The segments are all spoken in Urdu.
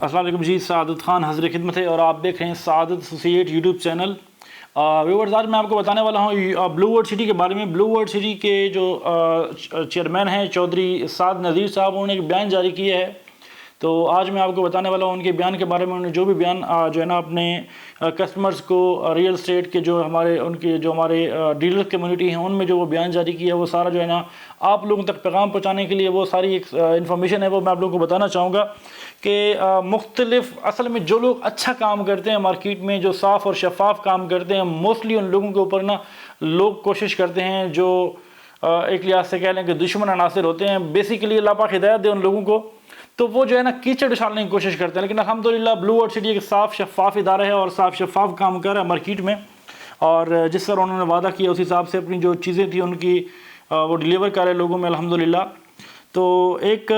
السلام علیکم جی، سعادت خان حضر خدمت ہے اور آپ دیکھ رہے ہیں سعادت ایسوسیٹ یوٹیوب چینل۔ ویورز، آج میں آپ کو بتانے والا ہوں بلو ورلڈ سٹی کے بارے میں۔ بلو ورلڈ سٹی کے جو چیئرمین ہیں چودھری سعد نذیر صاحب، انہوں نے ایک بیان جاری کیا ہے، تو آج میں آپ کو بتانے والا ہوں ان کے بیان کے بارے میں۔ انہوں نے جو بھی بیان جو ہے نا اپنے کسٹمرز کو ریئل اسٹیٹ کے جو ہمارے ڈیلر کمیونٹی ہیں ان میں جو وہ بیان جاری کیا ہے، وہ سارا جو ہے نا آپ لوگوں تک پیغام پہنچانے کے لیے وہ ساری ایک انفارمیشن ہے، وہ میں آپ لوگوں کو بتانا چاہوں گا کہ مختلف اصل میں جو لوگ اچھا کام کرتے ہیں مارکیٹ میں، جو صاف اور شفاف کام کرتے ہیں، موسٹلی ان لوگوں کے اوپر نا لوگ کوشش کرتے ہیں جو ایک لحاظ سے کہہ لیں کہ دشمن عناصر ہوتے ہیں، بیسیکلی اللہ پاک ہدایت دے ان لوگوں کو، تو وہ جو ہے نا کیچڑ ڈالنے کی کوشش کرتے ہیں۔ لیکن الحمدللہ بلو ورلڈ سٹی ایک صاف شفاف ادارہ ہے اور صاف شفاف کام کر رہا ہے مارکیٹ میں، اور جس طرح انہوں نے وعدہ کیا اسی حساب سے اپنی جو چیزیں تھیں ان کی وہ ڈیلیور کر رہے لوگوں میں الحمدللہ۔ تو ایک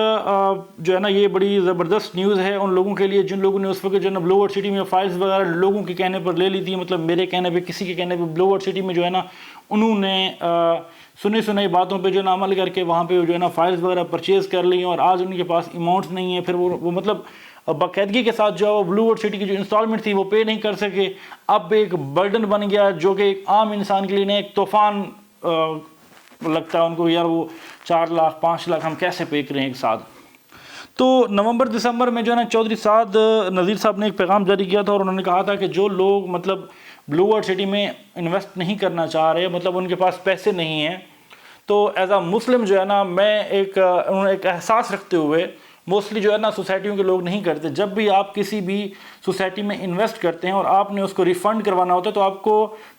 جو ہے نا یہ بڑی زبردست نیوز ہے ان لوگوں کے لیے جن لوگوں نے اس وقت جو ہے نا بلو ورلڈ سٹی میں فائلز وغیرہ لوگوں کے کہنے پر لے لی تھی، مطلب میرے کہنے پہ، کسی کے کہنے پہ، بلو ورلڈ سٹی میں جو ہے نا انہوں نے سنی باتوں پہ جو ہے نا عمل کر کے وہاں پہ جو ہے نا فائلز وغیرہ پرچیز کر لی ہیں، اور آج ان کے پاس اماؤنٹس نہیں ہیں، پھر وہ مطلب باقاعدگی کے ساتھ جو ہے وہ بلو ورلڈ سٹی کی جو انسٹالمنٹ تھی وہ پے نہیں کر سکے۔ اب ایک برڈن بن گیا جو کہ ایک عام انسان کے لیے ایک طوفان لگتا ہے ان کو، یار وہ 4 لاکھ 5 لاکھ ہم کیسے پے کریں ایک ساتھ۔ تو نومبر دسمبر میں جو ہے نا چودھری سعد نذیر صاحب نے ایک پیغام جاری کیا تھا، اور انہوں نے کہا تھا کہ جو لوگ مطلب بلو ورلڈ سٹی میں انویسٹ نہیں کرنا چاہ رہے، مطلب ان کے پاس پیسے نہیں ہیں، تو ایز اے مسلم جو ہے نا میں انہوں نے ایک احساس رکھتے ہوئے، موسٹلی جو ہے نا سوسائٹیوں کے لوگ نہیں کرتے، جب بھی آپ کسی بھی سوسائٹی میں انویسٹ کرتے ہیں اور آپ نے اس کو ریفنڈ کروانا ہوتا ہے تو آپ کو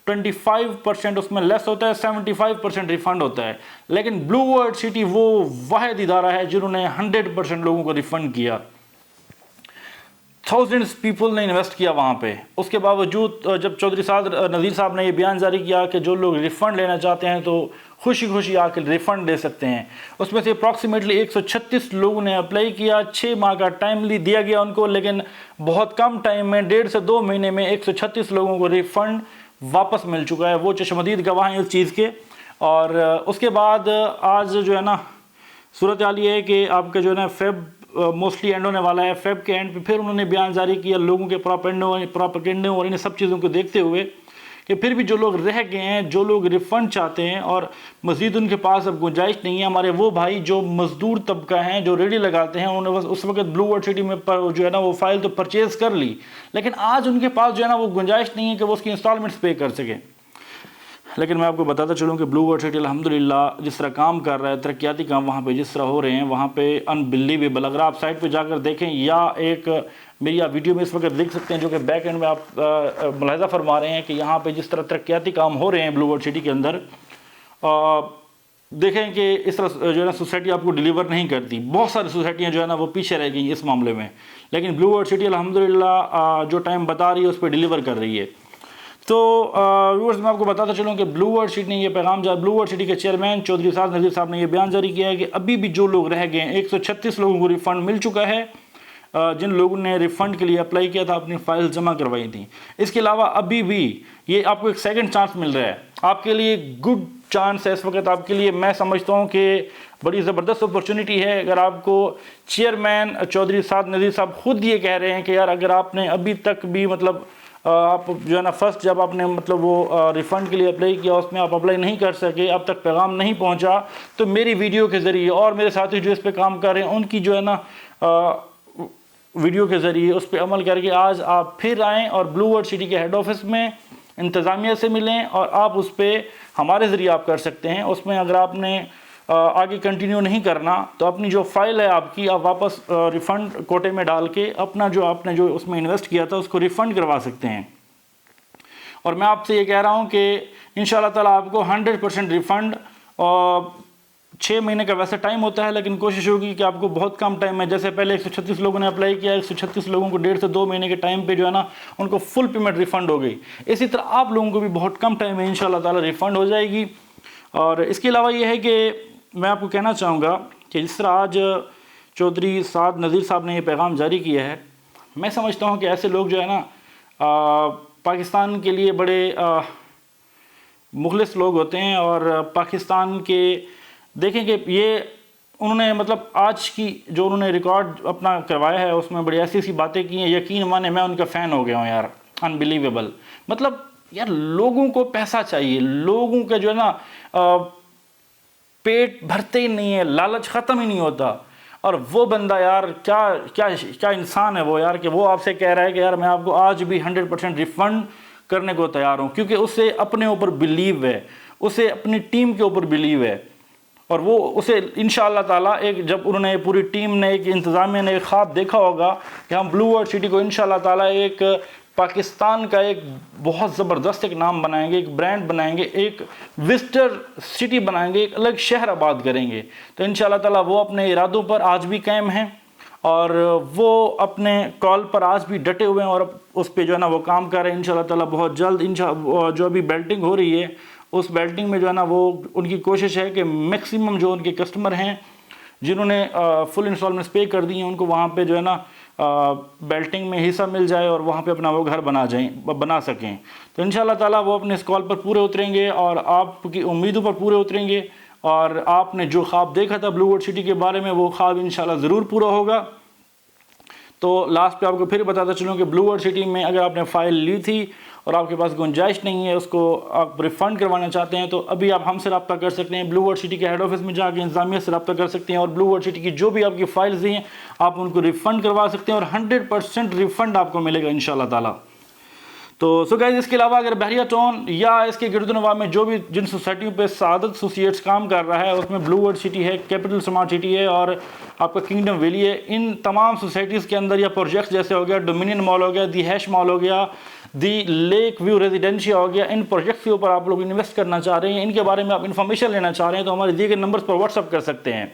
25% اس میں لیس ہوتا ہے، 75% ریفنڈ ہوتا ہے۔ لیکن بلو ورلڈ سٹی وہ واحد ادارہ ہے جنہوں نے 100% لوگوں کو ریفنڈ کیا، تھاؤزنڈز پیپل نے انویسٹ کیا وہاں پہ۔ اس کے باوجود جب چودھری سعد نذیر صاحب نے یہ بیان جاری کیا کہ جو لوگ ریفنڈ لینا چاہتے ہیں تو خوشی آ کے ریفنڈ لے سکتے ہیں، اس میں سے اپروکسیمیٹلی 136 لوگوں نے اپلائی کیا، 6 ماہ کا ٹائملی دیا گیا ان کو، لیکن بہت کم ٹائم میں 1.5 سے 2 مہینے میں 136 لوگوں کو ریفنڈ واپس مل چکا ہے۔ وہ چشمدید گواہ ہیں اس چیز کے۔ اور اس کے بعد آج جو ہے نا صورتحال یہ ہے کہ آپ کا جو ہے نا موسٹلی اینڈ ہونے والا ہے، فیب کے اینڈ پہ پھر انہوں نے بیان جاری کیا لوگوں کے پراپیگنڈوں اور ان سب چیزوں کو دیکھتے ہوئے کہ پھر بھی جو لوگ رہ گئے ہیں، جو لوگ ریفنڈ چاہتے ہیں اور مزید ان کے پاس اب گنجائش نہیں ہے، ہمارے وہ بھائی جو مزدور طبقہ ہیں جو ریڈی لگاتے ہیں، انہوں نے بس اس وقت بلو ورلڈ سٹی میں جو ہے نا وہ فائل تو پرچیز کر لی، لیکن آج ان کے پاس جو ہے نا وہ گنجائش نہیں ہے کہ وہ اس کی انسٹالمنٹس پے کر سکیں۔ لیکن میں آپ کو بتاتا چلوں کہ بلو ورلڈ سٹی الحمدللہ جس طرح کام کر رہا ہے، ترقیاتی کام وہاں پہ جس طرح ہو رہے ہیں، وہاں پہ انبلیویبل، اگر آپ سائٹ پہ جا کر دیکھیں یا ایک میری آپ ویڈیو میں اس وقت دیکھ سکتے ہیں جو کہ بیک اینڈ میں آپ ملاحظہ فرما رہے ہیں کہ یہاں پہ جس طرح ترقیاتی کام ہو رہے ہیں بلو ورلڈ سٹی کے اندر، دیکھیں کہ اس طرح جو ہے نا سوسائٹی آپ کو ڈیلیور نہیں کرتی، بہت ساری سوسائٹیاں جو ہے نا وہ پیچھے رہ گئی اس معاملے میں، لیکن بلو ورلڈ سٹی الحمدللہ جو ٹائم بتا رہی ہے اس پہ ڈیلیور کر رہی ہے۔ تو ویورز، میں آپ کو بتاتا چلوں کہ بلو ورلڈ سٹی نے یہ پیغام بلو ورلڈ سٹی کے چیئرمین چودھری سعد نذیر صاحب نے یہ بیان جاری کیا ہے کہ ابھی بھی جو لوگ رہ گئے ہیں، 136 لوگوں کو ریفنڈ مل چکا ہے، جن لوگوں نے ریفنڈ کے لیے اپلائی کیا تھا، اپنی فائل جمع کروائی تھیں۔ اس کے علاوہ ابھی بھی یہ آپ کو ایک سیکنڈ چانس مل رہا ہے، آپ کے لیے گڈ چانس ہے اس وقت، آپ کے لیے میں سمجھتا ہوں کہ بڑی زبردست اپرچونٹی ہے۔ اگر آپ کو چیئرمین چودھری سعد نذیر صاحب خود یہ کہہ رہے ہیں کہ یار اگر آپ نے ابھی تک بھی مطلب آپ جو ہے نا فرسٹ جب آپ نے مطلب وہ ریفنڈ کے لیے اپلائی کیا اس میں آپ اپلائی نہیں کر سکے، اب تک پیغام نہیں پہنچا، تو میری ویڈیو کے ذریعے اور میرے ساتھی جو اس پہ کام کر رہے ہیں ان کی جو ہے نا ویڈیو کے ذریعے اس پہ عمل کر کے آج آپ پھر آئیں اور بلو ورلڈ سٹی کے ہیڈ آفس میں انتظامیہ سے ملیں، اور آپ اس پہ ہمارے ذریعے آپ کر سکتے ہیں۔ اس میں اگر آپ نے آگے کنٹینیو نہیں کرنا تو اپنی جو فائل ہے آپ کی، آپ واپس ریفنڈ کوٹے میں ڈال کے اپنا جو آپ نے جو اس میں انویسٹ کیا تھا اس کو ریفنڈ کروا سکتے ہیں۔ اور میں آپ سے یہ کہہ رہا ہوں کہ انشاءاللہ تعالیٰ آپ کو 100% ریفنڈ، 6 مہینے کا ویسے ٹائم ہوتا ہے لیکن کوشش ہوگی کہ آپ کو بہت کم ٹائم میں، جیسے پہلے 136 لوگوں نے اپلائی کیا، 136 لوگوں کو 1.5 سے 2 مہینے کے ٹائم پہ جو ہے نا ان کو فل پیمنٹ ریفنڈ ہو گئی، اسی طرح آپ لوگوں کو بھی بہت کم ٹائم میں انشاءاللہ تعالیٰ ریفنڈ ہو جائے گی۔ اور اس کے علاوہ یہ ہے کہ میں آپ کو کہنا چاہوں گا کہ جس طرح آج چودھری سعد نذیر صاحب نے یہ پیغام جاری کیا ہے، میں سمجھتا ہوں کہ ایسے لوگ جو ہے نا پاکستان کے لیے بڑے مخلص لوگ ہوتے ہیں، اور پاکستان کے دیکھیں کہ یہ انہوں نے مطلب آج کی جو انہوں نے ریکارڈ اپنا کروایا ہے اس میں بڑی ایسی ایسی باتیں کی ہیں، یقین مانے میں ان کا فین ہو گیا ہوں یار، انبیلیویبل. مطلب یار لوگوں کو پیسہ چاہیے، لوگوں کا جو ہے نا پیٹ بھرتے ہی نہیں ہے، لالچ ختم ہی نہیں ہوتا. اور وہ بندہ یار کیا انسان ہے وہ یار، کہ وہ آپ سے کہہ رہا ہے کہ یار میں آپ کو آج بھی 100% ریفنڈ کرنے کو تیار ہوں، کیونکہ اسے اپنے اوپر بلیو ہے، اسے اپنی ٹیم کے اوپر بلیو ہے. اور وہ اسے انشاءاللہ تعالیٰ جب انہوں نے پوری ٹیم نے ایک انتظامیہ نے ایک خواب دیکھا ہوگا کہ ہم بلو ورلڈ سٹی کو انشاءاللہ تعالیٰ ایک پاکستان کا ایک بہت زبردست ایک نام بنائیں گے، ایک برانڈ بنائیں گے، ایک وزٹر سٹی بنائیں گے، ایک الگ شہر آباد کریں گے. تو انشاءاللہ تعالیٰ وہ اپنے ارادوں پر آج بھی قائم ہیں اور وہ اپنے کال پر آج بھی ڈٹے ہوئے ہیں اور اس پہ جو ہے نا وہ کام کر رہے ہیں. انشاءاللہ تعالیٰ بہت جلد جو ابھی بیلٹنگ ہو رہی ہے اس بیلٹنگ میں جو ہے نا وہ ان کی کوشش ہے کہ میکسیمم جو ان کے کسٹمر ہیں جنہوں نے فل انسٹالمنٹس پے کر دی ہیں ان کو وہاں پہ جو ہے نا بیلٹنگ میں حصہ مل جائے اور وہاں پہ اپنا وہ گھر بنا سکیں. تو انشاءاللہ تعالیٰ وہ اپنے اس کال پر پورے اتریں گے اور آپ کی امیدوں پر پورے اتریں گے، اور آپ نے جو خواب دیکھا تھا بلو ورلڈ سٹی کے بارے میں وہ خواب انشاءاللہ ضرور پورا ہوگا. تو لاسٹ پہ آپ کو پھر بتاتا چلوں کہ بلو ورلڈ سٹی میں اگر آپ نے فائل لی تھی اور آپ کے پاس گنجائش نہیں ہے، اس کو آپ ریفنڈ کروانا چاہتے ہیں، تو ابھی آپ ہم سے رابطہ کر سکتے ہیں. بلو ورلڈ سٹی کے ہیڈ آفس میں جا کے انتظامیہ سے رابطہ کر سکتے ہیں اور بلو ورلڈ سٹی کی جو بھی آپ کی فائلز ہیں آپ ان کو ریفنڈ کروا سکتے ہیں اور 100% ریفنڈ آپ کو ملے گا انشاءاللہ تعالیٰ. تو سو گائز اس کے علاوہ اگر بحریہ ٹاؤن یا اس کے گرد و نواح میں جو بھی جن سوسائٹیوں پہ سعادت ایسوسیٹس کام کر رہا ہے اس میں بلو ورلڈ سٹی ہے، کیپٹل سمارٹ سٹی ہے اور آپ کا کنگڈم ویلی ہے. ان تمام سوسائٹیز کے اندر یا پروجیکٹس جیسے ہو گیا ڈومینین مال ہو گیا، دی ہیش مال ہو گیا، دی لیک ویو ریزیڈینشیا ہو گیا، ان پروجیکٹس کے اوپر آپ لوگ انویسٹ کرنا چاہ رہے ہیں، ان کے بارے میں آپ انفارمیشن لینا چاہ رہے ہیں تو ہمارے دیگر نمبرز پر واٹس اپ کر سکتے ہیں.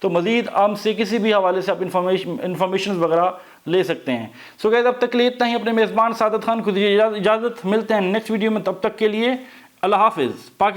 تو مزید ہم سے کسی بھی حوالے سے آپ انفارمیشن وغیرہ لے سکتے ہیں. سو گائز اب تک کے لیے اتنا ہی. اپنے میزبان سعادت خان کو دیجیے اجازت، ملتے ہیں نیکسٹ ویڈیو میں، تب تک کے لیے اللہ حافظ.